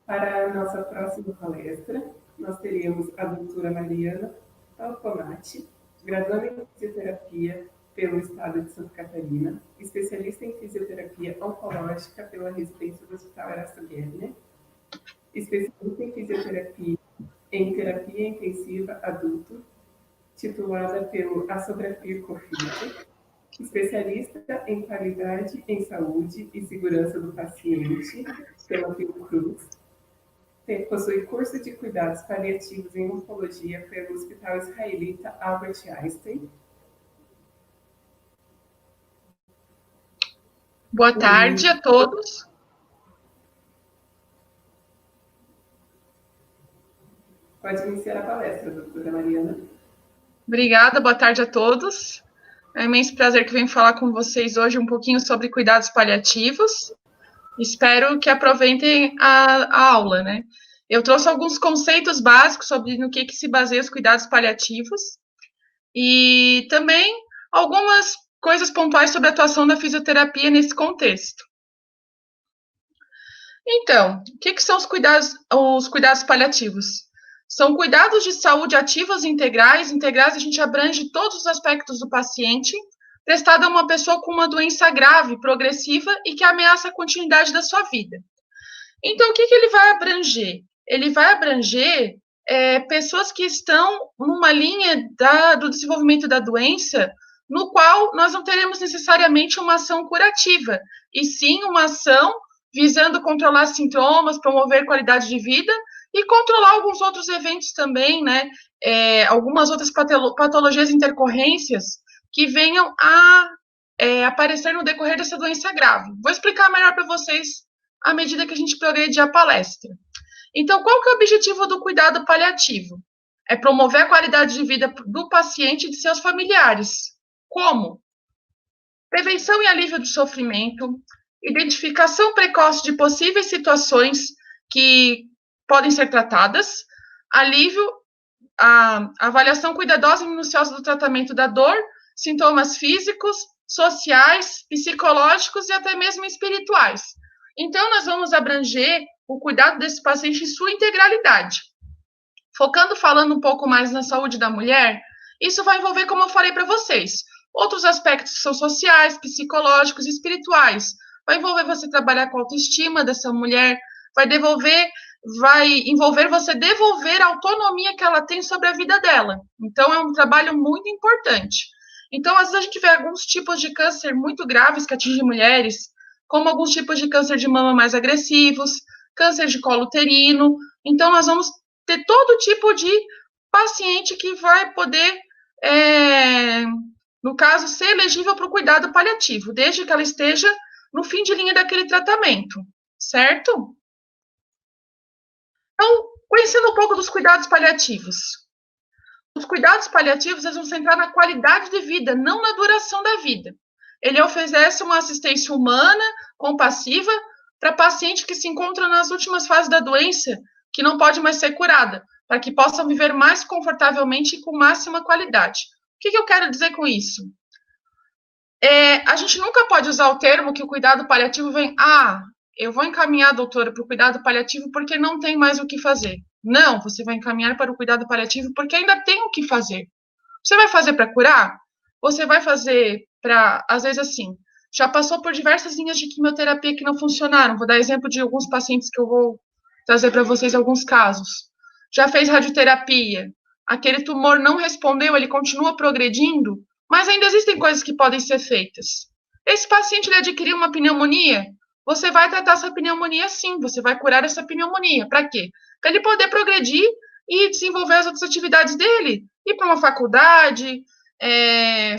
Para a nossa próxima palestra, nós teremos a doutora Mariana Falconati, graduanda em fisioterapia pelo Estado de Santa Catarina, especialista em fisioterapia oncológica pela residência do Hospital Erasto Guerner, especialista em fisioterapia em terapia intensiva adulto, titulada pelo Assografia Cofito, especialista em qualidade em saúde e segurança do paciente pela Fiocruz, possui curso de cuidados paliativos em oncologia pelo Hospital Israelita Albert Einstein. Boa tarde a todos. Pode iniciar a palestra, doutora Mariana. Obrigada, boa tarde a todos. É um imenso prazer que venho falar com vocês hoje um pouquinho sobre cuidados paliativos. Espero que aproveitem a aula, né? Eu trouxe alguns conceitos básicos sobre no que se baseia os cuidados paliativos e também algumas coisas pontuais sobre a atuação da fisioterapia nesse contexto. Então, o que são os cuidados paliativos? São cuidados de saúde ativos e integrais. Integrais, a gente abrange todos os aspectos do paciente, prestado a uma pessoa com uma doença grave, progressiva e que ameaça a continuidade da sua vida. Então, o que ele vai abranger? Ele vai abranger pessoas que estão numa linha do desenvolvimento da doença, no qual nós não teremos necessariamente uma ação curativa, e sim uma ação visando controlar sintomas, promover qualidade de vida e controlar alguns outros eventos também, né? Algumas outras patologias intercorrências que venham a aparecer no decorrer dessa doença grave. Vou explicar melhor para vocês à medida que a gente progride a palestra. Então, qual que é o objetivo do cuidado paliativo? É promover a qualidade de vida do paciente e de seus familiares. Como? Prevenção e alívio do sofrimento, identificação precoce de possíveis situações que podem ser tratadas, alívio, a avaliação cuidadosa e minuciosa do tratamento da dor, sintomas físicos, sociais, psicológicos e até mesmo espirituais. Então, nós vamos abranger o cuidado desse paciente em sua integralidade. Falando um pouco mais na saúde da mulher, isso vai envolver, como eu falei para vocês, outros aspectos que são sociais, psicológicos e espirituais. Vai envolver você trabalhar com a autoestima dessa mulher, vai envolver você devolver a autonomia que ela tem sobre a vida dela. Então, é um trabalho muito importante. Então, às vezes a gente vê alguns tipos de câncer muito graves que atingem mulheres, como alguns tipos de câncer de mama mais agressivos, câncer de colo uterino. Então, nós vamos ter todo tipo de paciente que vai poder, no caso, ser elegível para o cuidado paliativo, desde que ela esteja no fim de linha daquele tratamento, certo? Então, conhecendo um pouco dos cuidados paliativos. Os cuidados paliativos eles vão centrar na qualidade de vida, não na duração da vida. Ele oferece uma assistência humana, compassiva, para paciente que se encontra nas últimas fases da doença, que não pode mais ser curada, para que possam viver mais confortavelmente e com máxima qualidade. O que eu quero dizer com isso? A gente nunca pode usar o termo que o cuidado paliativo vem, eu vou encaminhar a doutora para o cuidado paliativo porque não tem mais o que fazer. Não, você vai encaminhar para o cuidado paliativo porque ainda tem o que fazer. Você vai fazer para curar? Você vai fazer para, às vezes assim, já passou por diversas linhas de quimioterapia que não funcionaram. Vou dar exemplo de alguns pacientes que eu vou trazer para vocês alguns casos. Já fez radioterapia, aquele tumor não respondeu, ele continua progredindo, mas ainda existem coisas que podem ser feitas. Esse paciente ele adquiriu uma pneumonia, você vai tratar essa pneumonia sim, você vai curar essa pneumonia. Para quê? Para ele poder progredir e desenvolver as outras atividades dele, ir para uma faculdade,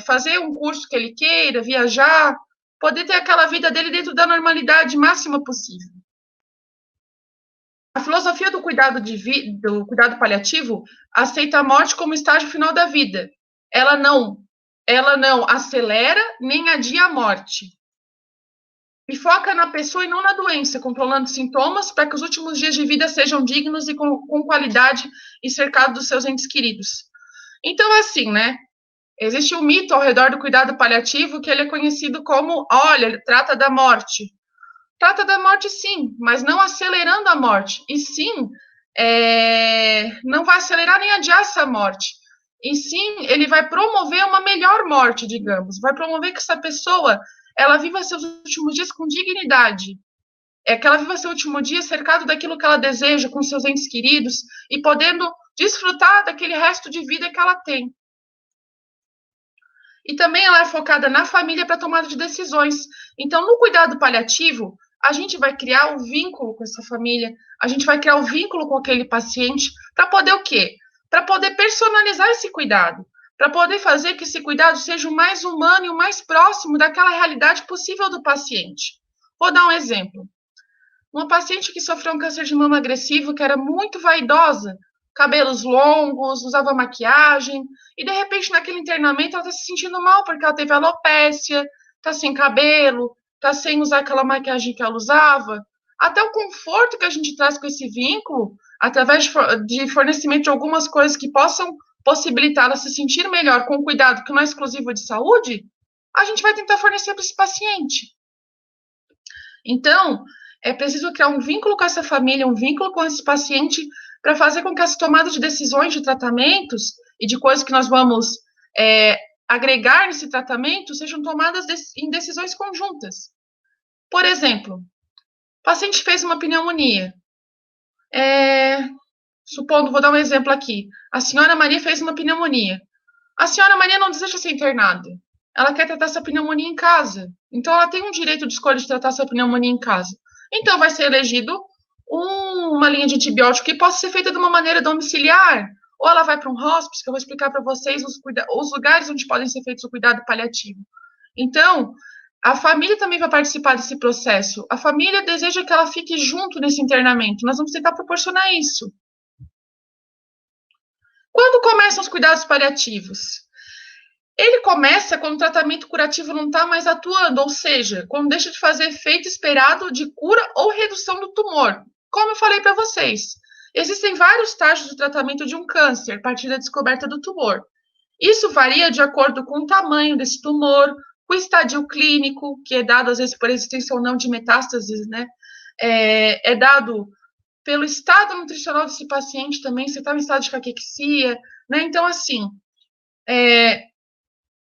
fazer um curso que ele queira, viajar, poder ter aquela vida dele dentro da normalidade máxima possível. A filosofia do cuidado paliativo aceita a morte como estágio final da vida. Ela não acelera nem adia a morte. E foca na pessoa e não na doença, controlando sintomas para que os últimos dias de vida sejam dignos e com qualidade e cercado dos seus entes queridos. Então, assim, né? Existe um mito ao redor do cuidado paliativo que ele é conhecido como, olha, ele trata da morte. trata da morte sim, mas não acelerando a morte, e sim, não vai acelerar nem adiar essa morte, e sim, ele vai promover uma melhor morte, digamos, vai promover que essa pessoa, ela viva seus últimos dias com dignidade, que ela viva seu último dia cercado daquilo que ela deseja, com seus entes queridos, e podendo desfrutar daquele resto de vida que ela tem. E também ela é focada na família para tomada de decisões. Então, no cuidado paliativo, a gente vai criar um vínculo com essa família, a gente vai criar um vínculo com aquele paciente para poder o quê? Para poder personalizar esse cuidado, para poder fazer que esse cuidado seja o mais humano e o mais próximo daquela realidade possível do paciente. Vou dar um exemplo. Uma paciente que sofreu um câncer de mama agressivo, que era muito vaidosa, cabelos longos, usava maquiagem, e de repente naquele internamento ela está se sentindo mal porque ela teve alopécia, está sem cabelo, está sem usar aquela maquiagem que ela usava. Até o conforto que a gente traz com esse vínculo, através de fornecimento de algumas coisas que possam possibilitar ela se sentir melhor com cuidado que não é exclusivo de saúde, a gente vai tentar fornecer para esse paciente. Então, é preciso criar um vínculo com essa família, um vínculo com esse paciente, para fazer com que as tomadas de decisões de tratamentos e de coisas que nós vamos agregar nesse tratamento sejam tomadas em decisões conjuntas. Por exemplo, o paciente fez uma pneumonia. Supondo, vou dar um exemplo aqui. A senhora Maria fez uma pneumonia. A senhora Maria não deseja ser internada. Ela quer tratar essa pneumonia em casa. Então, ela tem um direito de escolha de tratar essa pneumonia em casa. Então, vai ser elegido uma linha de antibiótico que possa ser feita de uma maneira domiciliar. Ou ela vai para um hospice, que eu vou explicar para vocês os lugares onde podem ser feitos o cuidado paliativo. Então, a família também vai participar desse processo. A família deseja que ela fique junto nesse internamento. Nós vamos tentar proporcionar isso. Quando começam os cuidados paliativos? Ele começa quando o tratamento curativo não está mais atuando, ou seja, quando deixa de fazer efeito esperado de cura ou redução do tumor. Como eu falei para vocês, existem vários estágios do tratamento de um câncer a partir da descoberta do tumor. Isso varia de acordo com o tamanho desse tumor, o estadio clínico, que é dado às vezes por existência ou não de metástases, né? É dado pelo estado nutricional desse paciente também, se está em estado de caquexia, né? Então, assim,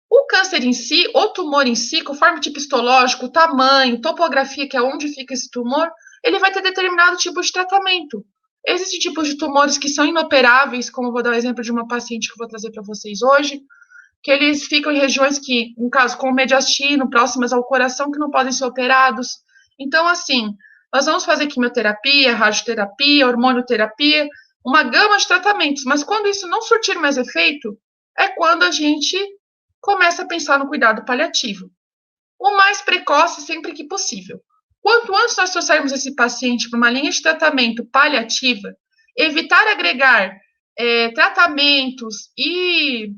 o câncer em si, o tumor em si, conforme tipo histológico, tamanho, topografia, que é onde fica esse tumor, ele vai ter determinado tipo de tratamento. Existem tipos de tumores que são inoperáveis, como eu vou dar o exemplo de uma paciente que eu vou trazer para vocês hoje, que eles ficam em regiões que, no caso, como mediastino, próximas ao coração, que não podem ser operados. Então, assim, nós vamos fazer quimioterapia, radioterapia, hormonioterapia, uma gama de tratamentos, mas quando isso não surtir mais efeito, é quando a gente começa a pensar no cuidado paliativo. O mais precoce sempre que possível. Quanto antes nós trouxermos esse paciente para uma linha de tratamento paliativa, evitar agregar tratamentos e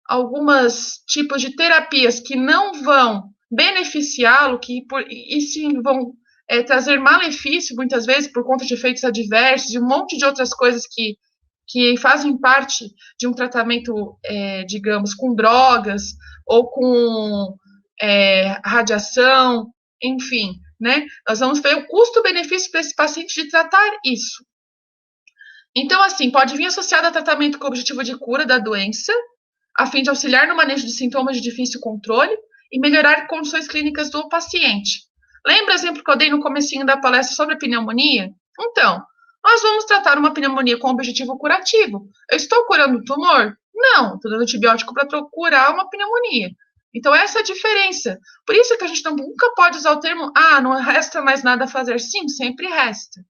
alguns tipos de terapias que não vão beneficiá-lo, e sim vão trazer malefício, muitas vezes, por conta de efeitos adversos e um monte de outras coisas que fazem parte de um tratamento, digamos, com drogas ou com radiação, enfim, né? Nós vamos ver o custo-benefício para esse paciente de tratar isso. Então, assim, pode vir associado a tratamento com o objetivo de cura da doença, a fim de auxiliar no manejo de sintomas de difícil controle e melhorar condições clínicas do paciente. Lembra o exemplo que eu dei no comecinho da palestra sobre a pneumonia? Então, nós vamos tratar uma pneumonia com objetivo curativo. Eu estou curando o tumor? Não, estou dando antibiótico para curar uma pneumonia. Então, essa é a diferença. Por isso que a gente nunca pode usar o termo, não resta mais nada a fazer. Sim, sempre resta.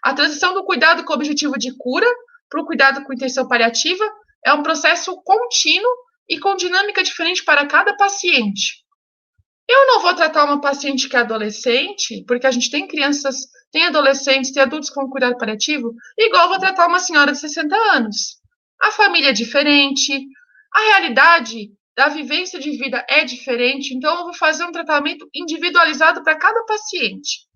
A transição do cuidado com objetivo de cura para o cuidado com intenção paliativa é um processo contínuo e com dinâmica diferente para cada paciente. Eu não vou tratar uma paciente que é adolescente, porque a gente tem crianças, tem adolescentes, tem adultos com cuidado paliativo, igual eu vou tratar uma senhora de 60 anos. A família é diferente, a realidade da vivência de vida é diferente, então eu vou fazer um tratamento individualizado para cada paciente.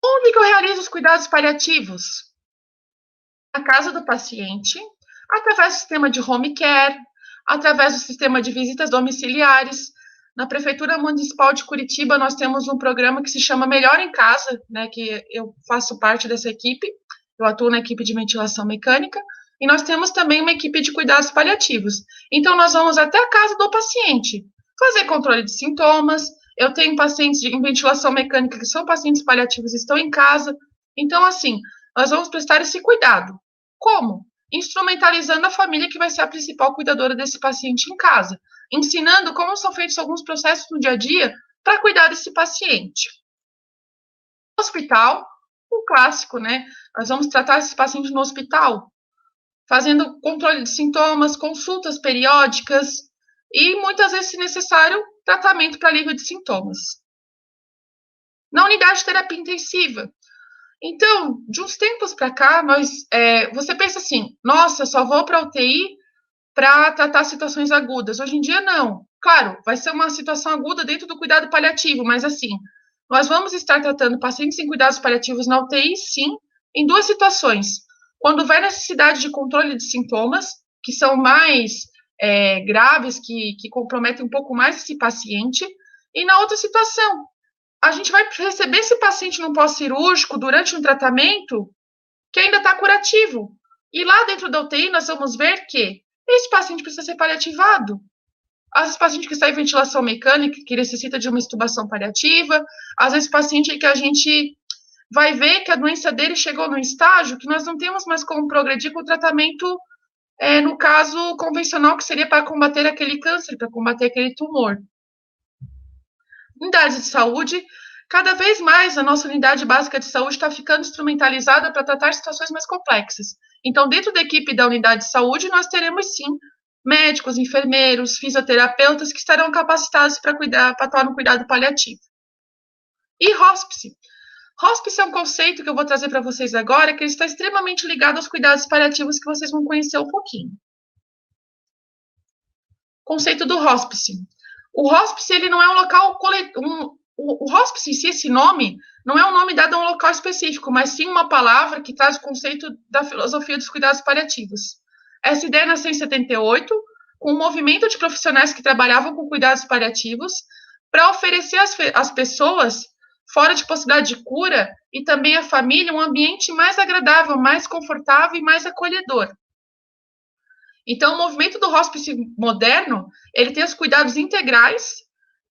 Onde que eu realizo os cuidados paliativos? Na casa do paciente, através do sistema de home care, através do sistema de visitas domiciliares. Na Prefeitura Municipal de Curitiba, nós temos um programa que se chama Melhor em Casa, né, que eu faço parte dessa equipe, eu atuo na equipe de ventilação mecânica, e nós temos também uma equipe de cuidados paliativos. Então, nós vamos até a casa do paciente, fazer controle de sintomas. Eu tenho pacientes em ventilação mecânica que são pacientes paliativos e estão em casa. Então, assim, nós vamos prestar esse cuidado. Como? Instrumentalizando a família que vai ser a principal cuidadora desse paciente em casa, ensinando como são feitos alguns processos no dia a dia para cuidar desse paciente. No hospital, o clássico, né? Nós vamos tratar esse paciente no hospital, fazendo controle de sintomas, consultas periódicas e, muitas vezes, se necessário, tratamento para alívio de sintomas. Na unidade de terapia intensiva. Então, de uns tempos para cá, você pensa assim, nossa, só vou para a UTI para tratar situações agudas. Hoje em dia, não. Claro, vai ser uma situação aguda dentro do cuidado paliativo, mas assim, nós vamos estar tratando pacientes em cuidados paliativos na UTI, sim, em duas situações. Quando houver necessidade de controle de sintomas, que são mais graves, que comprometem um pouco mais esse paciente, e na outra situação, a gente vai receber esse paciente no pós-cirúrgico durante um tratamento que ainda está curativo. E lá dentro da UTI, nós vamos ver que esse paciente precisa ser paliativado. Às vezes, paciente que está em ventilação mecânica, que necessita de uma extubação paliativa, às vezes, paciente que a gente vai ver que a doença dele chegou num estágio que nós não temos mais como progredir com o tratamento, no caso convencional, que seria para combater aquele câncer, para combater aquele tumor. Unidades de saúde, cada vez mais a nossa unidade básica de saúde está ficando instrumentalizada para tratar situações mais complexas. Então, dentro da equipe da unidade de saúde, nós teremos, sim, médicos, enfermeiros, fisioterapeutas que estarão capacitados para atuar no cuidado paliativo. E hospice. Hospice é um conceito que eu vou trazer para vocês agora, que ele está extremamente ligado aos cuidados paliativos que vocês vão conhecer um pouquinho. Conceito do hospice. O hospice, ele não é um local o hospice em si, esse nome, não é um nome dado a um local específico, mas sim uma palavra que traz o conceito da filosofia dos cuidados paliativos. Essa ideia nasceu em 78, com um movimento de profissionais que trabalhavam com cuidados paliativos para oferecer às pessoas, fora de possibilidade de cura, e também à família, um ambiente mais agradável, mais confortável e mais acolhedor. Então, o movimento do hospice moderno, ele tem os cuidados integrais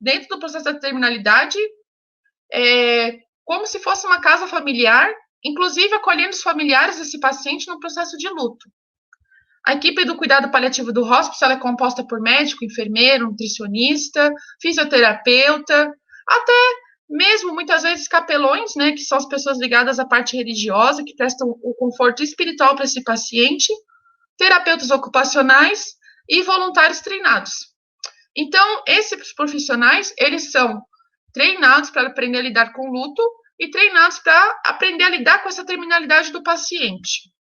dentro do processo da terminalidade, como se fosse uma casa familiar, inclusive acolhendo os familiares desse paciente no processo de luto. A equipe do cuidado paliativo do hospice ela é composta por médico, enfermeiro, nutricionista, fisioterapeuta, até mesmo, muitas vezes, capelões, né, que são as pessoas ligadas à parte religiosa, que prestam o conforto espiritual para esse paciente, terapeutas ocupacionais e voluntários treinados. Então, esses profissionais, eles são treinados para aprender a lidar com o luto e treinados para aprender a lidar com essa terminalidade do paciente.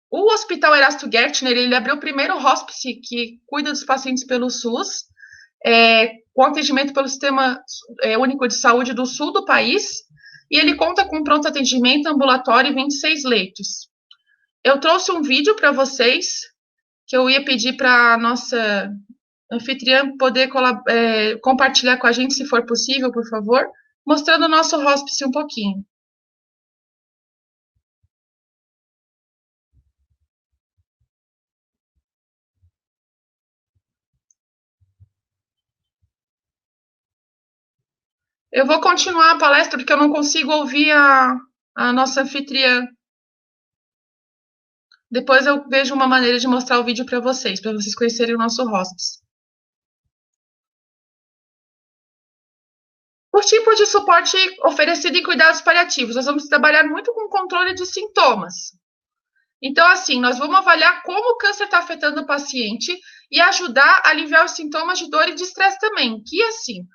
O Hospital Erasto Gärtner, ele abriu o primeiro hospice que cuida dos pacientes pelo SUS, com atendimento pelo Sistema Único de Saúde do sul do país, e ele conta com pronto atendimento ambulatório e 26 leitos. Eu trouxe um vídeo para vocês, que eu ia pedir para a nossa anfitriã poder compartilhar com a gente, se for possível, por favor, mostrando o nosso hospice um pouquinho. Eu vou continuar a palestra, porque eu não consigo ouvir a nossa anfitriã. Depois eu vejo uma maneira de mostrar o vídeo para vocês conhecerem o nosso hospice. O tipo de suporte oferecido em cuidados paliativos, nós vamos trabalhar muito com controle de sintomas. Então, assim, nós vamos avaliar como o câncer está afetando o paciente e ajudar a aliviar os sintomas de dor e de estresse também. Que, assim,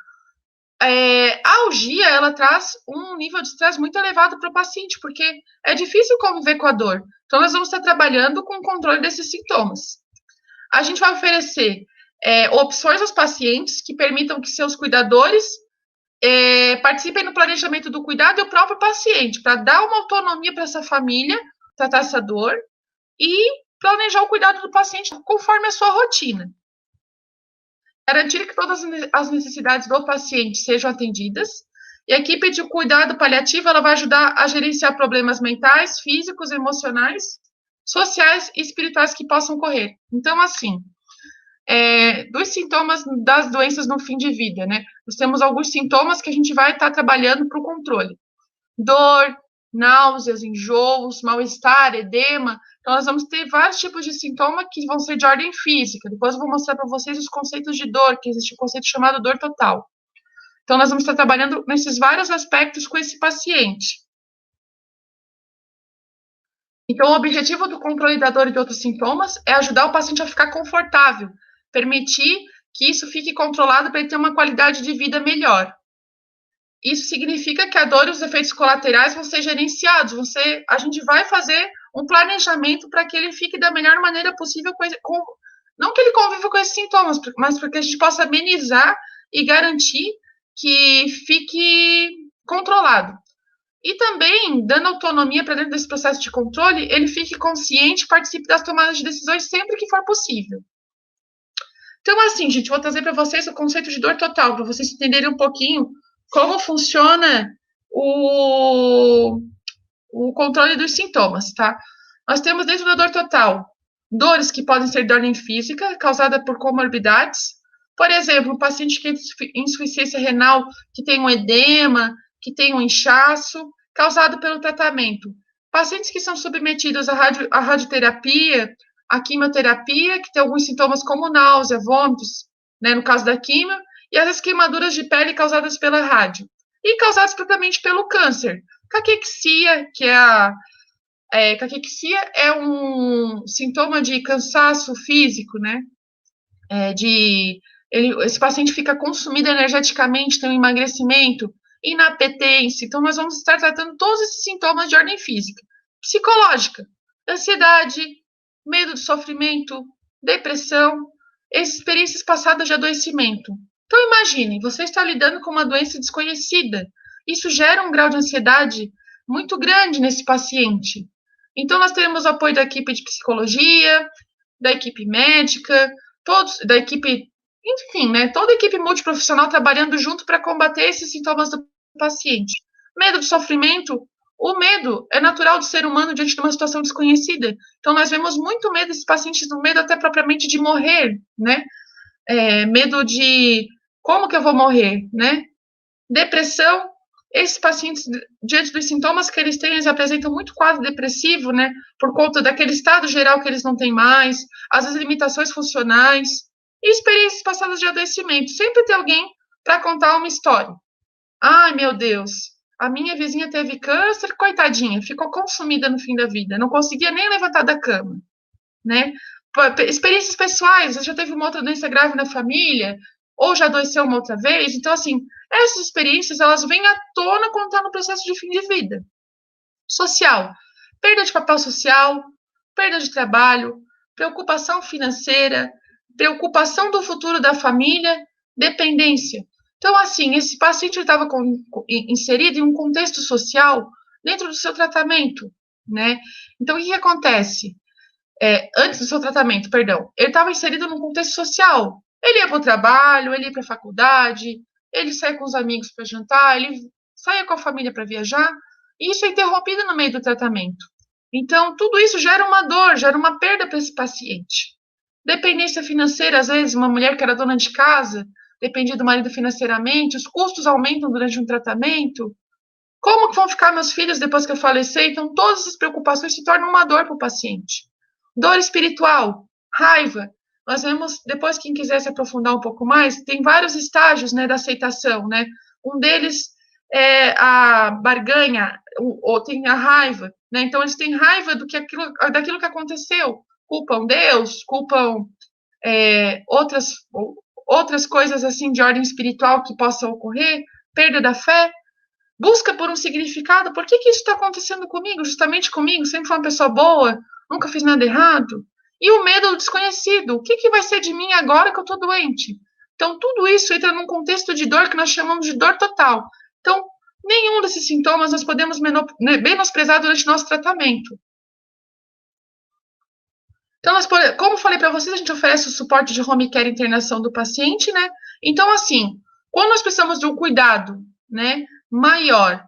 a algia, ela traz um nível de estresse muito elevado para o paciente, porque é difícil conviver com a dor. Então, nós vamos estar trabalhando com o controle desses sintomas. A gente vai oferecer opções aos pacientes que permitam que seus cuidadores participem no planejamento do cuidado e o próprio paciente, para dar uma autonomia para essa família, tratar essa dor e planejar o cuidado do paciente conforme a sua rotina. garantir que todas as necessidades do paciente sejam atendidas. E a equipe de cuidado paliativo ela vai ajudar a gerenciar problemas mentais, físicos, emocionais, sociais e espirituais que possam ocorrer. Então, assim, dos sintomas das doenças no fim de vida, né? Nós temos alguns sintomas que a gente vai estar trabalhando para o controle. Dor, náuseas, enjoos, mal-estar, edema. Então, nós vamos ter vários tipos de sintomas que vão ser de ordem física. Depois eu vou mostrar para vocês os conceitos de dor, que existe um conceito chamado dor total. Então, nós vamos estar trabalhando nesses vários aspectos com esse paciente. Então, o objetivo do controle da dor e de outros sintomas é ajudar o paciente a ficar confortável, permitir que isso fique controlado para ele ter uma qualidade de vida melhor. Isso significa que a dor e os efeitos colaterais vão ser gerenciados, a gente vai fazer um planejamento para que ele fique da melhor maneira possível, não que ele conviva com esses sintomas, mas para que a gente possa amenizar e garantir que fique controlado. E também, dando autonomia para dentro desse processo de controle, ele fique consciente e participe das tomadas de decisões sempre que for possível. Então, assim, gente, vou trazer para vocês o conceito de dor total, para vocês entenderem um pouquinho como funciona o controle dos sintomas, tá? Nós temos dentro da dor total dores que podem ser de ordem física, causada por comorbidades. Por exemplo, um paciente que tem insuficiência renal, que tem um edema, que tem um inchaço, causado pelo tratamento. Pacientes que são submetidos à radioterapia, à quimioterapia, que tem alguns sintomas como náusea, vômitos, né, no caso da quimio, e as queimaduras de pele causadas pela rádio. E causadas propriamente pelo câncer. Caquexia, caquexia é um sintoma de cansaço físico, né? Esse paciente fica consumido energeticamente, tem um emagrecimento, inapetência. Então, nós vamos estar tratando todos esses sintomas de ordem física. Psicológica, ansiedade, medo de sofrimento, depressão, experiências passadas de adoecimento. Então, imagine, você está lidando com uma doença desconhecida. Isso gera um grau de ansiedade muito grande nesse paciente. Então, nós teremos o apoio da equipe de psicologia, da equipe médica, da equipe, enfim, né, toda a equipe multiprofissional trabalhando junto para combater esses sintomas do paciente. Medo de sofrimento, o medo é natural do ser humano diante de uma situação desconhecida. Então, nós vemos muito medo desses pacientes, no medo até propriamente de morrer, né? Medo de como que eu vou morrer, né? Depressão, esses pacientes, diante dos sintomas que eles têm, eles apresentam muito quadro depressivo, né? Por conta daquele estado geral que eles não têm mais, às vezes limitações funcionais e experiências passadas de adoecimento. Sempre tem alguém para contar uma história. Ai, meu Deus, a minha vizinha teve câncer, coitadinha, ficou consumida no fim da vida, não conseguia nem levantar da cama, né? Experiências pessoais, já teve uma outra doença grave na família, ou já adoeceu uma outra vez. Então, assim, essas experiências, elas vêm à tona quando está no processo de fim de vida. Social, perda de papel social, perda de trabalho, preocupação financeira, preocupação do futuro da família, dependência. Então, assim, esse paciente estava inserido em um contexto social dentro do seu tratamento, né? Então, o que acontece? Antes do seu tratamento, perdão, ele estava inserido num contexto social. Ele ia para o trabalho, ele ia para a faculdade, ele saía com os amigos para jantar, ele saía com a família para viajar, e isso é interrompido no meio do tratamento. Então, tudo isso gera uma dor, gera uma perda para esse paciente. Dependência financeira, às vezes, uma mulher que era dona de casa, dependia do marido financeiramente, os custos aumentam durante um tratamento. Como que vão ficar meus filhos depois que eu falecer? Então, todas essas preocupações se tornam uma dor para o paciente. Dor espiritual, raiva. Nós vemos, depois quem quiser se aprofundar um pouco mais, tem vários estágios, né, da aceitação, né? Um deles é a barganha, ou tem a raiva, né? Então, eles têm raiva daquilo que aconteceu. Culpam Deus, culpam outras coisas, assim, de ordem espiritual que possam ocorrer, perda da fé, busca por um significado. Por que isso está acontecendo comigo? Justamente comigo? Sempre fui uma pessoa boa, nunca fiz nada errado. E o medo do desconhecido. O que vai ser de mim agora que eu estou doente? Então, tudo isso entra num contexto de dor que nós chamamos de dor total. Então, nenhum desses sintomas nós podemos menosprezar durante nosso tratamento. Então, como falei para vocês, a gente oferece o suporte de home care e internação do paciente, né? Então, assim, quando nós precisamos de um cuidado, né, maior,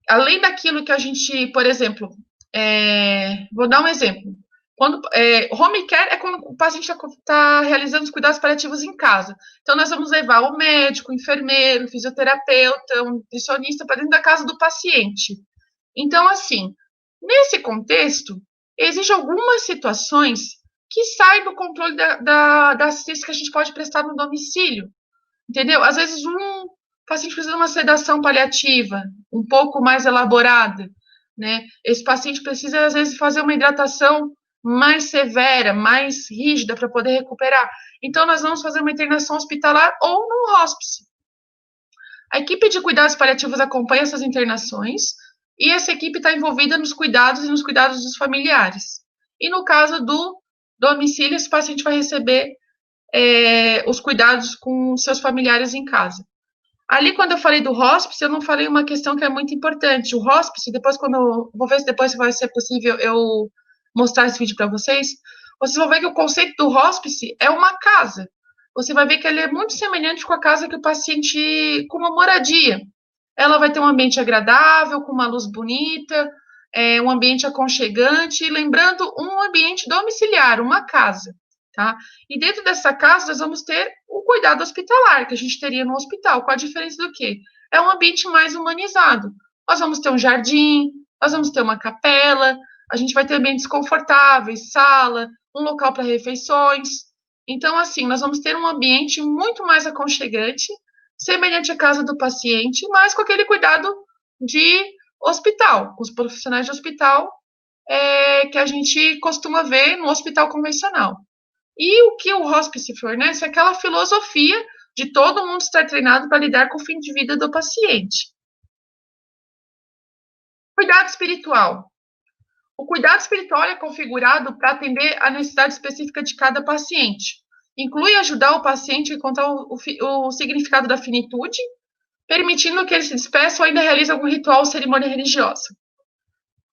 além daquilo que a gente, por exemplo, vou dar um exemplo. Home care é quando o paciente está realizando os cuidados paliativos em casa. Então, nós vamos levar o médico, o enfermeiro, o fisioterapeuta, um nutricionista para dentro da casa do paciente. Então, assim, nesse contexto, existem algumas situações que saem do controle da assistência que a gente pode prestar no domicílio, entendeu? Às vezes, um paciente precisa de uma sedação paliativa um pouco mais elaborada, né? Esse paciente precisa, às vezes, fazer uma hidratação mais severa, mais rígida para poder recuperar. Então, nós vamos fazer uma internação hospitalar ou num hospice. A equipe de cuidados paliativos acompanha essas internações e essa equipe está envolvida nos cuidados e nos cuidados dos familiares. E no caso do domicílio, esse paciente vai receber os cuidados com seus familiares em casa. Ali, quando eu falei do hospice, eu não falei uma questão que é muito importante. O hospice, depois, vou ver se depois vai ser possível eu mostrar esse vídeo para vocês. Vocês vão ver que o conceito do hospice é uma casa. Você vai ver que ele é muito semelhante com a casa que o paciente, com uma moradia. Ela vai ter um ambiente agradável, com uma luz bonita, um ambiente aconchegante, lembrando um ambiente domiciliar, uma casa, tá? E dentro dessa casa nós vamos ter o cuidado hospitalar, que a gente teria no hospital. Qual a diferença do quê? É um ambiente mais humanizado. Nós vamos ter um jardim, nós vamos ter uma capela, a gente vai ter ambientes confortáveis, sala, um local para refeições. Então, assim, nós vamos ter um ambiente muito mais aconchegante, semelhante à casa do paciente, mas com aquele cuidado de hospital, com os profissionais de hospital que a gente costuma ver no hospital convencional. E o que o hospice fornece é aquela filosofia de todo mundo estar treinado para lidar com o fim de vida do paciente. Cuidado espiritual. O cuidado espiritual é configurado para atender a necessidade específica de cada paciente. Inclui ajudar o paciente a encontrar o significado da finitude, permitindo que ele se despeça ou ainda realize algum ritual ou cerimônia religiosa.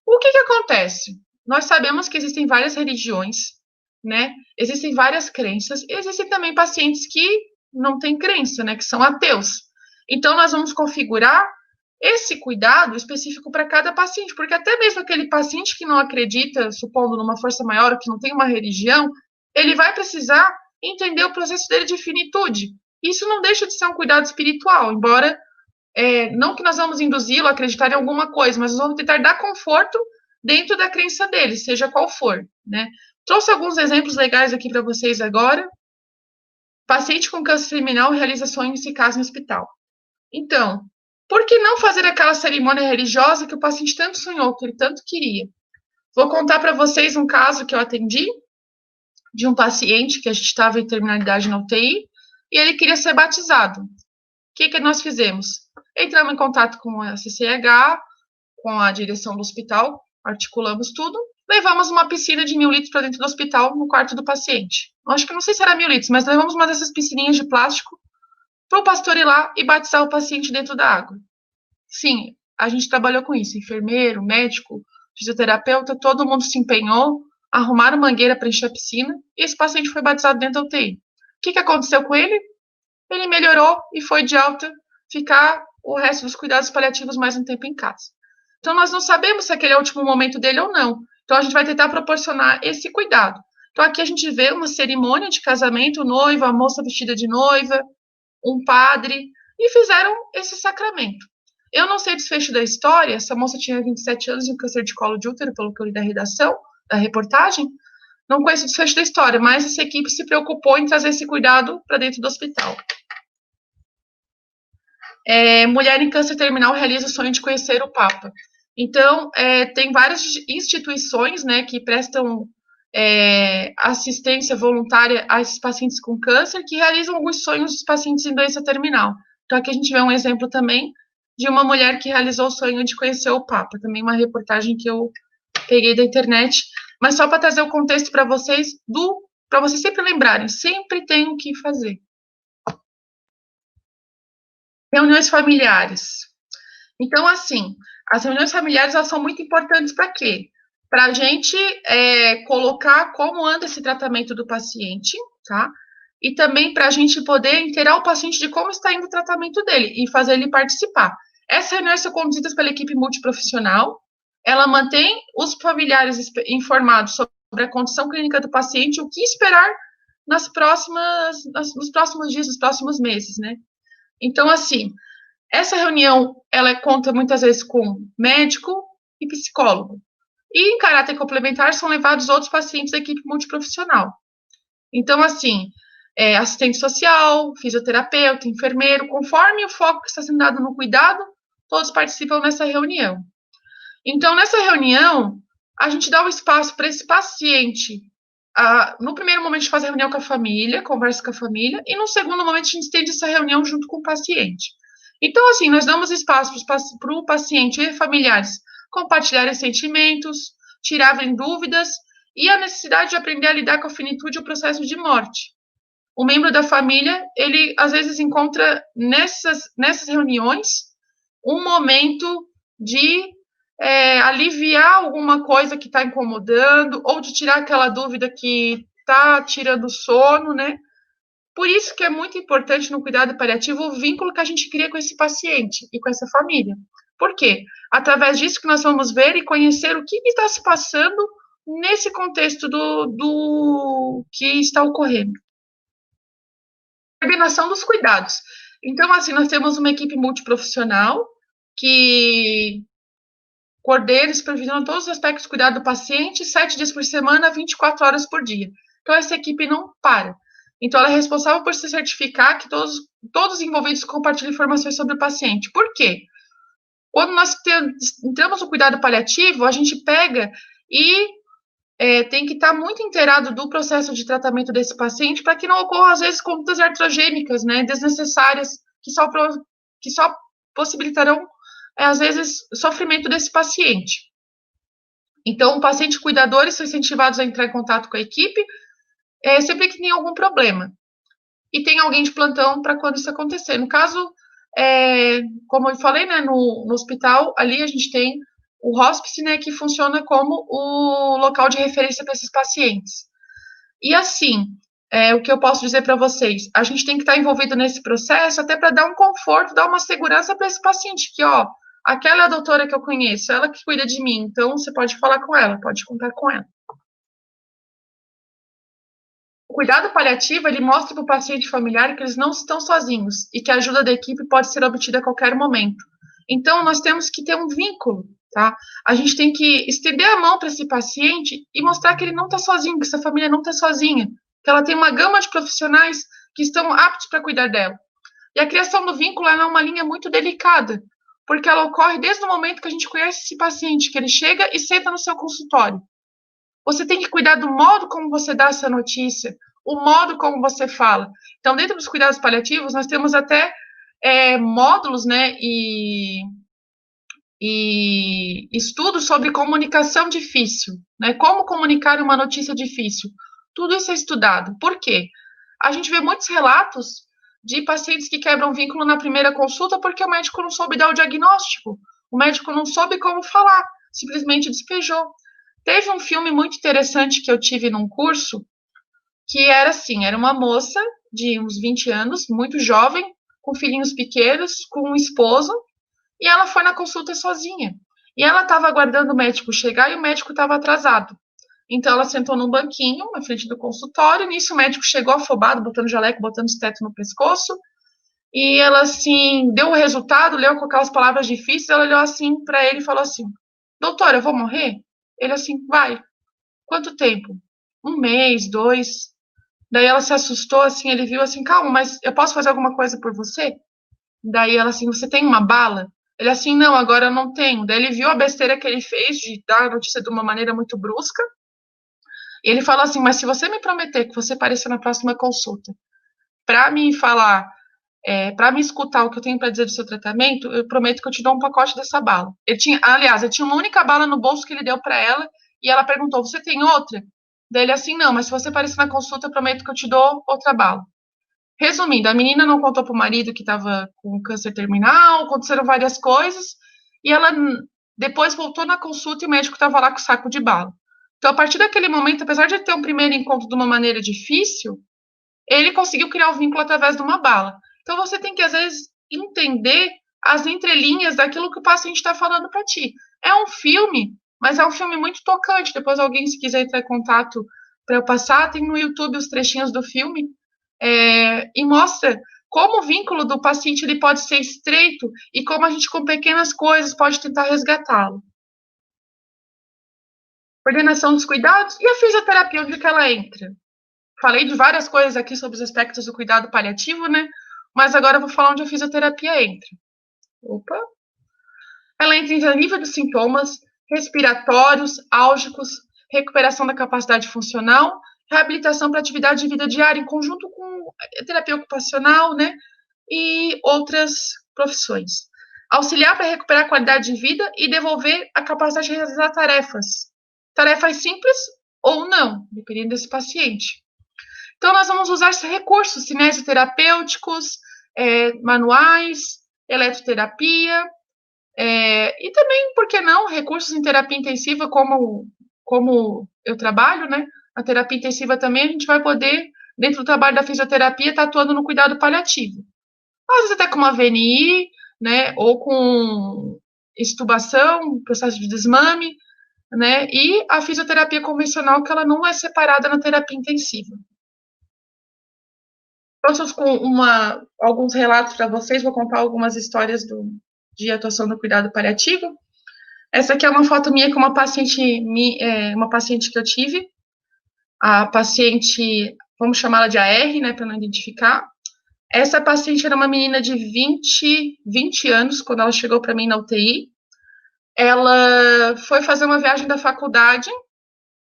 O que acontece? Nós sabemos que existem várias religiões, né? Existem várias crenças, e existem também pacientes que não têm crença, né? Que são ateus. Então, nós vamos configurar esse cuidado específico para cada paciente, porque até mesmo aquele paciente que não acredita, supondo numa força maior, ou que não tem uma religião, ele vai precisar entender o processo dele de finitude. Isso não deixa de ser um cuidado espiritual, embora não que nós vamos induzi-lo a acreditar em alguma coisa, mas nós vamos tentar dar conforto dentro da crença dele, seja qual for, né? Trouxe alguns exemplos legais aqui para vocês agora. Paciente com câncer terminal realiza sonho e se casa no hospital. Então, por que não fazer aquela cerimônia religiosa que o paciente tanto sonhou, que ele tanto queria? Vou contar para vocês um caso que eu atendi de um paciente que a gente estava em terminalidade na UTI e ele queria ser batizado. O que nós fizemos? Entramos em contato com a CCH, com a direção do hospital, articulamos tudo, levamos uma piscina de 1.000 litros para dentro do hospital, no quarto do paciente. Acho que não sei se era 1.000 litros, mas levamos uma dessas piscininhas de plástico para o pastor ir lá e batizar o paciente dentro da água. Sim, a gente trabalhou com isso, enfermeiro, médico, fisioterapeuta, todo mundo se empenhou, arrumaram mangueira para encher a piscina e esse paciente foi batizado dentro da UTI. O que aconteceu com ele? Ele melhorou e foi de alta ficar o resto dos cuidados paliativos mais um tempo em casa. Então, nós não sabemos se aquele é o último momento dele ou não. Então, a gente vai tentar proporcionar esse cuidado. Então, aqui a gente vê uma cerimônia de casamento, noiva, a moça vestida de noiva, um padre, e fizeram esse sacramento. Eu não sei o desfecho da história, essa moça tinha 27 anos e um câncer de colo de útero, pelo que eu li da redação, da reportagem. Não conheço o desfecho da história, mas essa equipe se preocupou em trazer esse cuidado para dentro do hospital. Mulher em câncer terminal realiza o sonho de conhecer o Papa. Então, tem várias instituições, né, que prestam assistência voluntária a esses pacientes com câncer, que realizam alguns sonhos dos pacientes em doença terminal. Então, aqui a gente vê um exemplo também de uma mulher que realizou o sonho de conhecer o Papa. Também uma reportagem que eu peguei da internet. Mas só para trazer o contexto para vocês, para vocês sempre lembrarem, sempre tem o que fazer. Reuniões familiares. Então, assim, as reuniões familiares elas são muito importantes para quê? para a gente colocar como anda esse tratamento do paciente, tá? E também para a gente poder inteirar o paciente de como está indo o tratamento dele e fazer ele participar. Essas reuniões são conduzidas pela equipe multiprofissional, ela mantém os familiares informados sobre a condição clínica do paciente, o que esperar nos próximos dias, nos próximos meses, né? Então, assim, essa reunião, ela conta muitas vezes com médico e psicólogo. E, em caráter complementar, são levados outros pacientes da equipe multiprofissional. Então, assim, assistente social, fisioterapeuta, enfermeiro, conforme o foco que está sendo dado no cuidado, todos participam nessa reunião. Então, nessa reunião, a gente dá um espaço para esse paciente. No primeiro momento, a gente faz a reunião com a família, conversa com a família, e no segundo momento, a gente estende essa reunião junto com o paciente. Então, assim, nós damos espaço para o paciente e familiares compartilharem sentimentos, tirarem dúvidas e a necessidade de aprender a lidar com a finitude e o processo de morte. O membro da família, ele às vezes encontra nessas reuniões um momento de aliviar alguma coisa que está incomodando ou de tirar aquela dúvida que está tirando o sono, né? Por isso que é muito importante no cuidado paliativo o vínculo que a gente cria com esse paciente e com essa família. Por quê? Através disso que nós vamos ver e conhecer o que está se passando nesse contexto do que está ocorrendo. Coordenação dos cuidados. Então, assim, nós temos uma equipe multiprofissional que coordena e supervisiona todos os aspectos do cuidado do paciente, 7 dias por semana, 24 horas por dia. Então, essa equipe não para. Então, ela é responsável por se certificar que todos os envolvidos compartilham informações sobre o paciente. Por quê? Quando nós entramos no cuidado paliativo, a gente pega e tem que estar muito inteirado do processo de tratamento desse paciente para que não ocorra, às vezes, condutas iatrogênicas, né, desnecessárias, que só possibilitarão, às vezes, sofrimento desse paciente. Então, o paciente e cuidadores são incentivados a entrar em contato com a equipe sempre que tem algum problema. E tem alguém de plantão para quando isso acontecer. No caso, como eu falei, né, no hospital, ali a gente tem o hospice, né, que funciona como o local de referência para esses pacientes. E assim, o que eu posso dizer para vocês, a gente tem que estar envolvido nesse processo até para dar um conforto, dar uma segurança para esse paciente, que, ó, aquela é a doutora que eu conheço, ela que cuida de mim, então você pode falar com ela, pode contar com ela. O cuidado paliativo, ele mostra para o paciente familiar que eles não estão sozinhos e que a ajuda da equipe pode ser obtida a qualquer momento. Então, nós temos que ter um vínculo, tá? A gente tem que estender a mão para esse paciente e mostrar que ele não está sozinho, que essa família não está sozinha, que ela tem uma gama de profissionais que estão aptos para cuidar dela. E a criação do vínculo é uma linha muito delicada, porque ela ocorre desde o momento que a gente conhece esse paciente, que ele chega e senta no seu consultório. Você tem que cuidar do modo como você dá essa notícia, o modo como você fala. Então, dentro dos cuidados paliativos, nós temos até módulos, né, e estudos sobre comunicação difícil, né, como comunicar uma notícia difícil. Tudo isso é estudado. Por quê? A gente vê muitos relatos de pacientes que quebram vínculo na primeira consulta porque o médico não soube dar o diagnóstico, o médico não soube como falar, simplesmente despejou. Teve um filme muito interessante que eu tive num curso, que era assim, era uma moça de uns 20 anos, muito jovem, com filhinhos pequenos, com um esposo, e ela foi na consulta sozinha. E ela estava aguardando o médico chegar e o médico estava atrasado. Então ela sentou num banquinho na frente do consultório, e nisso o médico chegou afobado, botando jaleco, botando esteto no pescoço, e ela assim, deu o resultado, leu com aquelas palavras difíceis, ela olhou assim para ele e falou assim: doutor, eu vou morrer? Ele assim, vai. Quanto tempo? 1 mês, 2. Daí ela se assustou, assim, ele viu assim, calma, mas eu posso fazer alguma coisa por você? Daí ela assim, você tem uma bala? Ele assim, não, agora eu não tenho. Daí ele viu a besteira que ele fez de dar a notícia de uma maneira muito brusca. E ele falou assim, mas se você me prometer que você aparecer na próxima consulta para me falar, para me escutar o que eu tenho para dizer do seu tratamento, eu prometo que eu te dou um pacote dessa bala. Ele tinha uma única bala no bolso que ele deu para ela, e ela perguntou, você tem outra? Daí ele assim, não, mas se você aparecer na consulta, eu prometo que eu te dou outra bala. Resumindo, a menina não contou para o marido que estava com câncer terminal, aconteceram várias coisas, e ela depois voltou na consulta e o médico estava lá com o saco de bala. Então, a partir daquele momento, apesar de ele ter um primeiro encontro de uma maneira difícil, ele conseguiu criar o vínculo através de uma bala. Então, você tem que, às vezes, entender as entrelinhas daquilo que o paciente está falando para ti. É um filme, mas é um filme muito tocante. Depois, alguém, se quiser entrar em contato para eu passar, tem no YouTube os trechinhos do filme, e mostra como o vínculo do paciente ele pode ser estreito e como a gente, com pequenas coisas, pode tentar resgatá-lo. Coordenação dos cuidados e a fisioterapia, onde que ela entra? Falei de várias coisas aqui sobre os aspectos do cuidado paliativo, né? Mas agora eu vou falar onde a fisioterapia entra. Opa! Ela entra em alívio dos sintomas respiratórios, álgicos, recuperação da capacidade funcional, reabilitação para atividade de vida diária, em conjunto com terapia ocupacional, né? E outras profissões. Auxiliar para recuperar a qualidade de vida e devolver a capacidade de realizar tarefas. Tarefas simples ou não, dependendo desse paciente. Então, nós vamos usar esses recursos cinesioterapêuticos, manuais, eletroterapia, e também, por que não, recursos em terapia intensiva, como eu trabalho, né? A terapia intensiva também, a gente vai poder, dentro do trabalho da fisioterapia, estar atuando no cuidado paliativo. Às vezes até com uma VNI, né? Ou com extubação, processo de desmame, né? E a fisioterapia convencional, que ela não é separada na terapia intensiva. Trouxe com alguns relatos para vocês, vou contar algumas histórias de atuação no cuidado paliativo. Essa aqui é uma foto minha com uma paciente que eu tive. A paciente, vamos chamá-la de AR, né, para não identificar. Essa paciente era uma menina de 20 anos, quando ela chegou para mim na UTI. Ela foi fazer uma viagem da faculdade,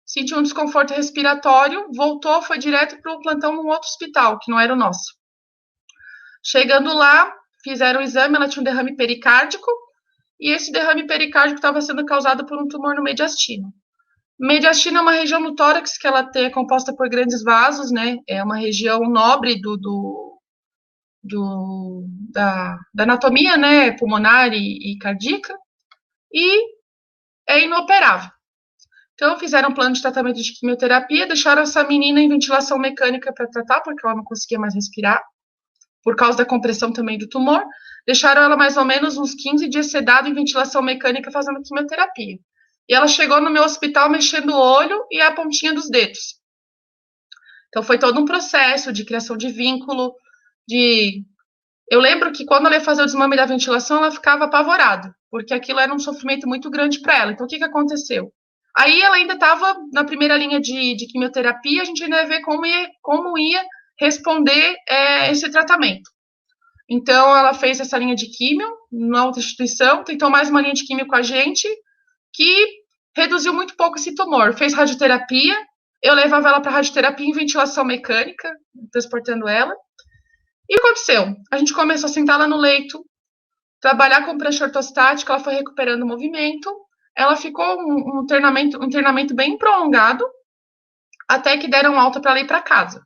sentiu um desconforto respiratório, voltou, foi direto para o plantão num outro hospital, que não era o nosso. Chegando lá, fizeram o exame, ela tinha um derrame pericárdico, e esse derrame pericárdico estava sendo causado por um tumor no mediastino. Mediastino é uma região no tórax que ela é composta por grandes vasos, né? É uma região nobre da anatomia, né? Pulmonar e cardíaca, e é inoperável. Então, fizeram um plano de tratamento de quimioterapia, deixaram essa menina em ventilação mecânica para tratar, porque ela não conseguia mais respirar, por causa da compressão também do tumor. Deixaram ela mais ou menos uns 15 dias sedada em ventilação mecânica fazendo quimioterapia. E ela chegou no meu hospital mexendo o olho e a pontinha dos dedos. Então, foi todo um processo de criação de vínculo, Eu lembro que quando ela ia fazer o desmame da ventilação, ela ficava apavorada, porque aquilo era um sofrimento muito grande para ela. Então, o que aconteceu? Aí ela ainda estava na primeira linha de quimioterapia, a gente ainda ia ver como ia responder esse tratamento. Então, ela fez essa linha de químio na outra instituição, tentou mais uma linha de químio com a gente, que reduziu muito pouco esse tumor. Fez radioterapia, eu levava ela para radioterapia em ventilação mecânica, transportando ela. E o que aconteceu? A gente começou a sentar ela no leito, trabalhar com prancha ortostática, ela foi recuperando o movimento, ela ficou um internamento bem prolongado, até que deram alta para ela ir para casa.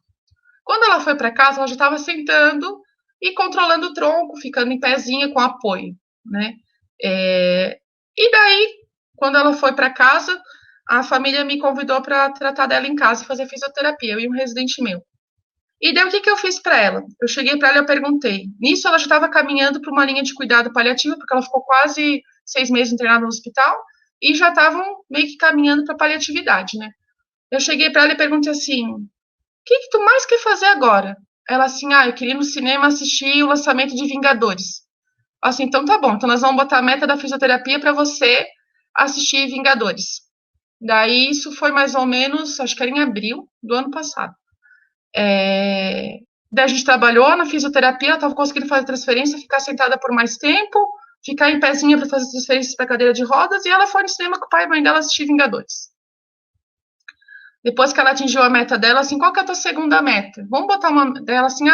Quando ela foi para casa, ela já estava sentando e controlando o tronco, ficando em pezinha com apoio, né? E daí, quando ela foi para casa, a família me convidou para tratar dela em casa e fazer fisioterapia, eu e um residente meu. E daí, o que eu fiz para ela? Eu cheguei para ela e eu perguntei. Nisso, ela já estava caminhando para uma linha de cuidado paliativo, porque ela ficou quase 6 meses internada no hospital, e já estavam meio que caminhando para paliatividade, né? Eu cheguei para ela e perguntei assim, o que tu mais quer fazer agora? Ela assim, eu queria ir no cinema assistir o lançamento de Vingadores. Assim, então tá bom, então nós vamos botar a meta da fisioterapia para você assistir Vingadores. Daí, isso foi mais ou menos, acho que era em abril do ano passado. Daí a gente trabalhou na fisioterapia, ela estava conseguindo fazer transferência, ficar sentada por mais tempo, ficar em pezinha para fazer transferências para cadeira de rodas, e ela foi no cinema com o pai e a mãe dela assistir Vingadores. Depois que ela atingiu a meta dela, assim, qual que é a tua segunda meta? Vamos botar uma dela assim,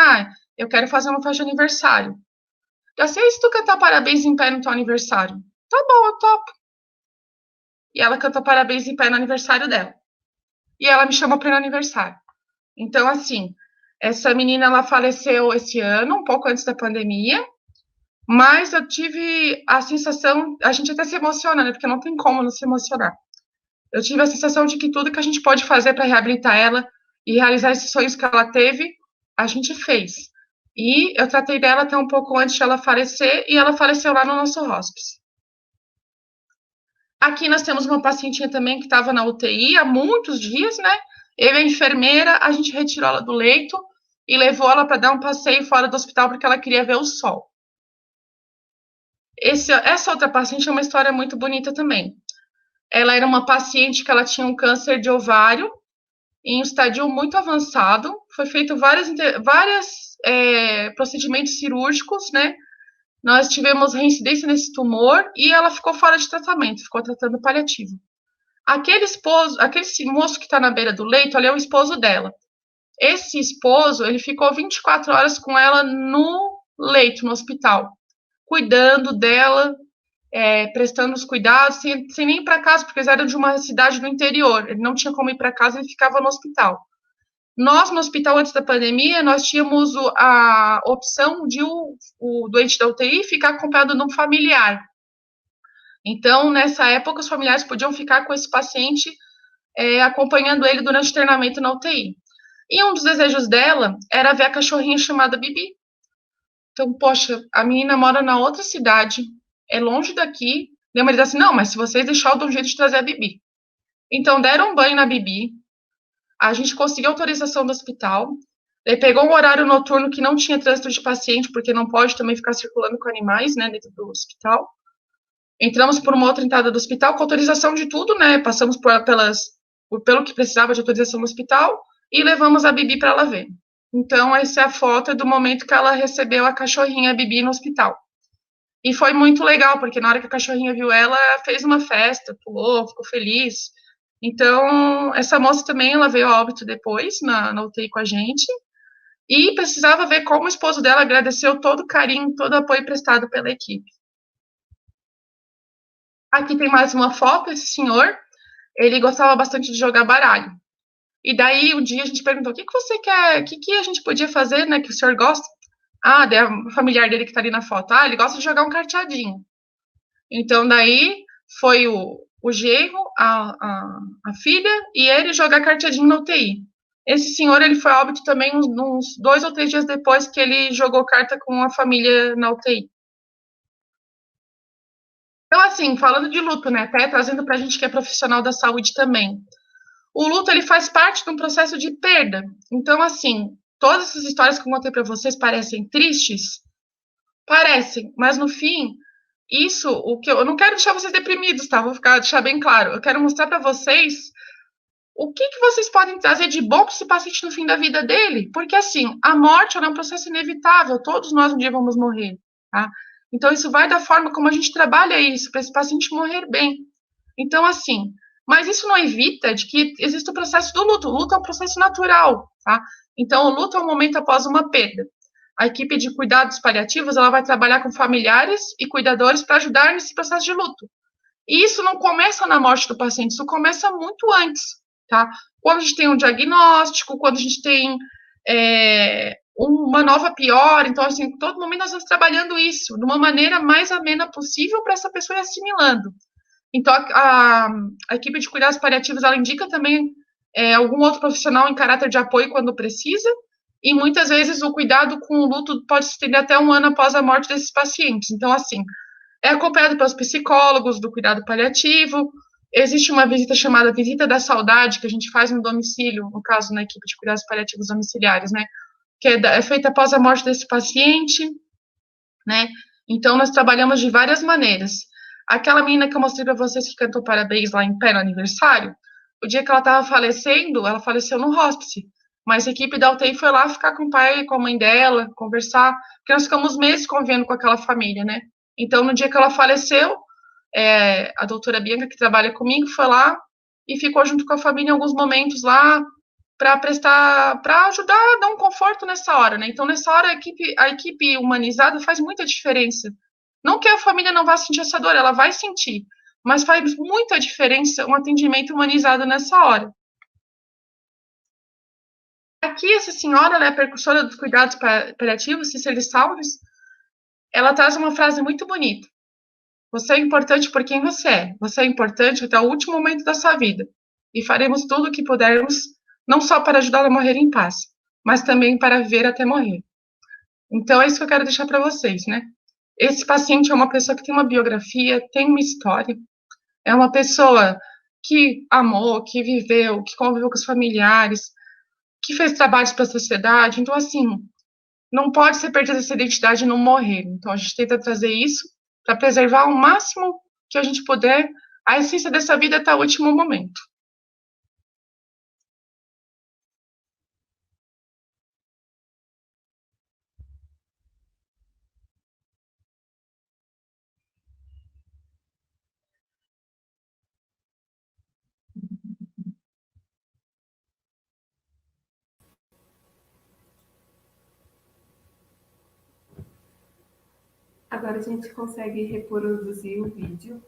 eu quero fazer uma festa de aniversário. Eu sei se tu cantar parabéns em pé no teu aniversário. Tá bom, eu topo. E ela cantou parabéns em pé no aniversário dela. E ela me chamou para ir no aniversário. Então, assim, essa menina, ela faleceu esse ano, um pouco antes da pandemia, Mas eu tive a sensação, a gente até se emociona, né? Porque não tem como não se emocionar. Eu tive a sensação de que tudo que a gente pode fazer para reabilitar ela e realizar esses sonhos que ela teve, a gente fez. E eu tratei dela até um pouco antes de ela falecer, e ela faleceu lá no nosso hospice. Aqui nós temos uma pacientinha também que estava na UTI há muitos dias, né? Eu e a enfermeira, a gente retirou ela do leito e levou ela para dar um passeio fora do hospital porque ela queria ver o sol. Essa outra paciente é uma história muito bonita também. Ela era uma paciente que ela tinha um câncer de ovário em um estádio muito avançado. Foi feito vários procedimentos cirúrgicos, né? Nós tivemos reincidência nesse tumor e ela ficou fora de tratamento, ficou tratando paliativo. Aquele moço que está na beira do leito, ali é o esposo dela. Esse esposo, ele ficou 24 horas com ela no leito, no hospital, cuidando dela, prestando os cuidados, sem nem ir para casa, porque eles eram de uma cidade do interior. Ele não tinha como ir para casa, ele ficava no hospital. Nós, no hospital, antes da pandemia, nós tínhamos a opção de o doente da UTI ficar acompanhado de um familiar. Então, nessa época, os familiares podiam ficar com esse paciente acompanhando ele durante o treinamento na UTI. E um dos desejos dela era ver a cachorrinha chamada Bibi. Então, poxa, a menina mora na outra cidade, é longe daqui. Minha mãe disse assim, não, mas se vocês deixarem, eu dou um jeito de trazer a Bibi. Então, deram um banho na Bibi, a gente conseguiu autorização do hospital, ele pegou um horário noturno que não tinha trânsito de paciente, porque não pode também ficar circulando com animais, né, dentro do hospital. Entramos por uma outra entrada do hospital com autorização de tudo, né, passamos pelo que precisava de autorização no hospital e levamos a Bibi para ela ver. Então, essa é a foto do momento que ela recebeu a cachorrinha a Bibi no hospital. E foi muito legal, porque na hora que a cachorrinha viu ela, fez uma festa, pulou, ficou feliz. Então, essa moça também, ela veio a óbito depois, na UTI com a gente, e precisava ver como o esposo dela agradeceu todo o carinho, todo o apoio prestado pela equipe. Aqui tem mais uma foto, esse senhor, ele gostava bastante de jogar baralho. E daí, um dia a gente perguntou, o que você quer, o que a gente podia fazer, né, que o senhor gosta? Ah, é o familiar dele que tá ali na foto. Ah, ele gosta de jogar um carteadinho. Então, daí, foi o genro, a filha, e ele jogar carteadinho na UTI. Esse senhor, ele foi a óbito também uns 2 ou 3 dias depois que ele jogou carta com a família na UTI. Então, assim, falando de luto, né, até trazendo pra gente que é profissional da saúde também. O luto, ele faz parte de um processo de perda. Então, assim, todas essas histórias que eu contei para vocês parecem tristes? Parecem, mas no fim, o que eu não quero deixar vocês deprimidos, tá? Deixar bem claro. Eu quero mostrar para vocês o que vocês podem trazer de bom para esse paciente no fim da vida dele. Porque, assim, a morte é um processo inevitável, todos nós um dia vamos morrer, tá? Então, isso vai da forma como a gente trabalha isso, para esse paciente morrer bem. Então, assim, mas isso não evita de que exista o processo do luto. O luto é um processo natural, tá? Então, o luto é um momento após uma perda. A equipe de cuidados paliativos, ela vai trabalhar com familiares e cuidadores para ajudar nesse processo de luto. E isso não começa na morte do paciente, isso começa muito antes, tá? Quando a gente tem um diagnóstico, quando a gente tem uma nova piora, então, assim, todo momento nós estamos trabalhando isso de uma maneira mais amena possível para essa pessoa ir assimilando. Então, a equipe de cuidados paliativos, ela indica também algum outro profissional em caráter de apoio quando precisa, e muitas vezes o cuidado com o luto pode se estender até 1 ano após a morte desses pacientes. Então, assim, é acompanhado pelos psicólogos do cuidado paliativo, existe uma visita chamada visita da saudade, que a gente faz no domicílio, no caso, na equipe de cuidados paliativos domiciliares, né, que é feita após a morte desse paciente, né, então nós trabalhamos de várias maneiras. Aquela menina que eu mostrei para vocês que cantou parabéns lá em pé no aniversário, o dia que ela estava falecendo, ela faleceu no hospice. Mas a equipe da UTI foi lá ficar com o pai e com a mãe dela, conversar, porque nós ficamos meses convivendo com aquela família, né? Então, no dia que ela faleceu, a doutora Bianca, que trabalha comigo, foi lá e ficou junto com a família em alguns momentos lá para ajudar a dar um conforto nessa hora, né? Então, nessa hora, a equipe humanizada faz muita diferença. Não que a família não vá sentir essa dor, ela vai sentir, mas faz muita diferença um atendimento humanizado nessa hora. Aqui, essa senhora, ela é a percussora dos cuidados paliativos, Cicely Salves. ela traz uma frase muito bonita. Você é importante por quem você é. Você é importante até o último momento da sua vida. E faremos tudo o que pudermos, não só para ajudá-la a morrer em paz, mas também para viver até morrer. Então, é isso que eu quero deixar para vocês, né? Esse paciente é uma pessoa que tem uma biografia, tem uma história, é uma pessoa que amou, que viveu, que conviveu com os familiares, que fez trabalhos para a sociedade. Então, assim, não pode ser perdida essa identidade e não morrer. Então, a gente tenta trazer isso para preservar ao máximo que a gente puder a essência dessa vida até o último momento. Agora a gente consegue reproduzir o vídeo.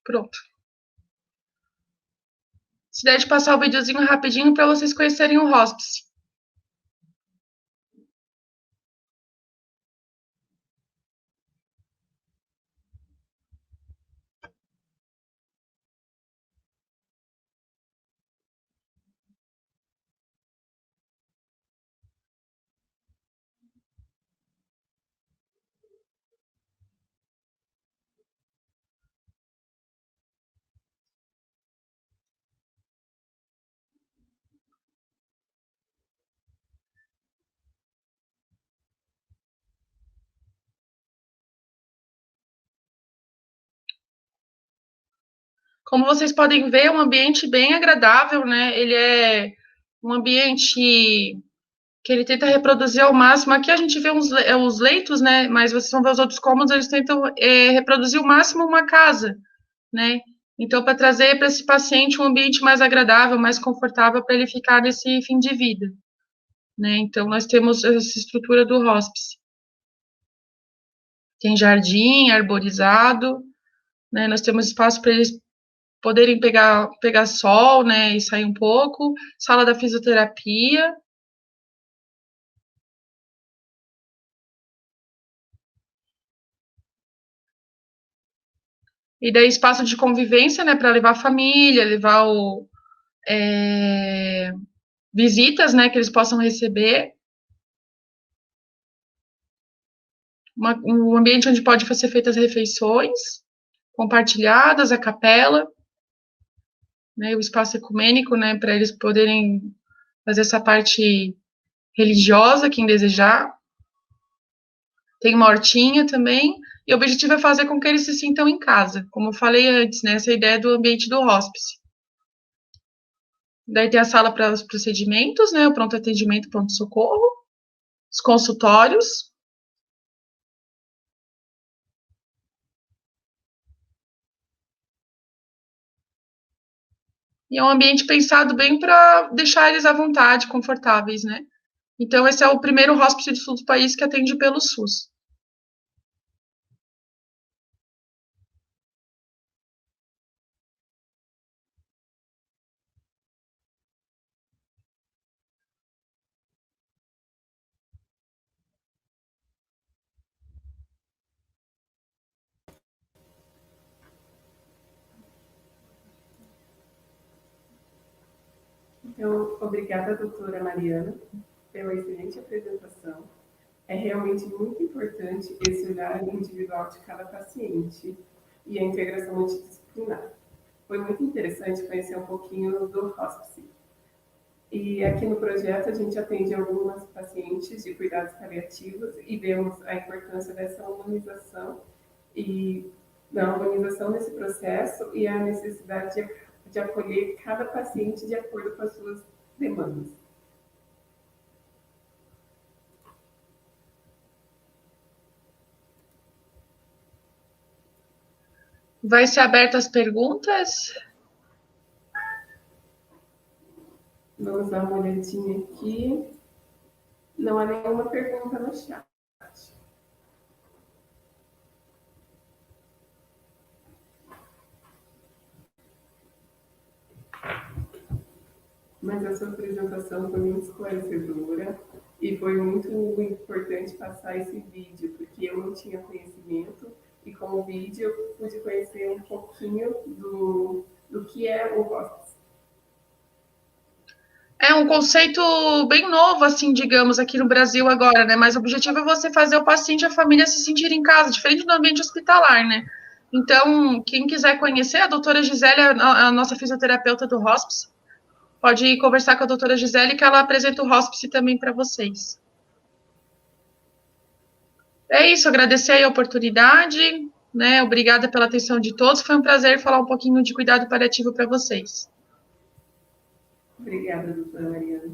Pronto. Se der de passar o videozinho rapidinho para vocês conhecerem o hospice. Como vocês podem ver, é um ambiente bem agradável, né? Ele é um ambiente que ele tenta reproduzir ao máximo. Aqui a gente vê os leitos, né? Mas vocês vão ver os outros cômodos, eles tentam reproduzir o máximo uma casa, né? Então, para trazer para esse paciente um ambiente mais agradável, mais confortável para ele ficar nesse fim de vida, né? Então, nós temos essa estrutura do hospice. Tem jardim arborizado, né? Nós temos espaço para eles poderem pegar sol, né, e sair um pouco, sala da fisioterapia. E daí espaço de convivência, né, para levar a família, levar visitas, né, que eles possam receber. Um ambiente onde pode ser feitas refeições compartilhadas, a capela, né, o espaço ecumênico, né, para eles poderem fazer essa parte religiosa, quem desejar. Tem uma hortinha também, e o objetivo é fazer com que eles se sintam em casa, como eu falei antes, né, essa ideia do ambiente do hospice. Daí tem a sala para os procedimentos, né, o pronto atendimento, pronto-socorro, os consultórios. E é um ambiente pensado bem para deixar eles à vontade, confortáveis, né. Então, esse é o primeiro hospice do sul do país que atende pelo SUS. Então, obrigada, doutora Mariana, pela excelente apresentação. É realmente muito importante esse olhar individual de cada paciente e a integração multidisciplinar. Foi muito interessante conhecer um pouquinho do hospice. E aqui no projeto a gente atende algumas pacientes de cuidados paliativos e vemos a importância dessa humanização e da humanização nesse processo e a necessidade de acolher cada paciente de acordo com as suas demandas. Vai ser aberta as perguntas? Vamos dar uma olhadinha aqui. Não há nenhuma pergunta no chat. Mas a sua apresentação foi muito esclarecedora e foi muito importante passar esse vídeo, porque eu não tinha conhecimento e com o vídeo eu pude conhecer um pouquinho do que é o hospice. É um conceito bem novo, assim, digamos, aqui no Brasil agora, né? Mas o objetivo é você fazer o paciente e a família se sentir em casa, diferente do ambiente hospitalar, né? Então, quem quiser conhecer, a doutora Gisele, a nossa fisioterapeuta do hospice, pode ir conversar com a doutora Gisele, que ela apresenta o hospice também para vocês. É isso, agradecer aí a oportunidade, né? Obrigada pela atenção de todos. Foi um prazer falar um pouquinho de cuidado paliativo para vocês. Obrigada, doutora Mariana.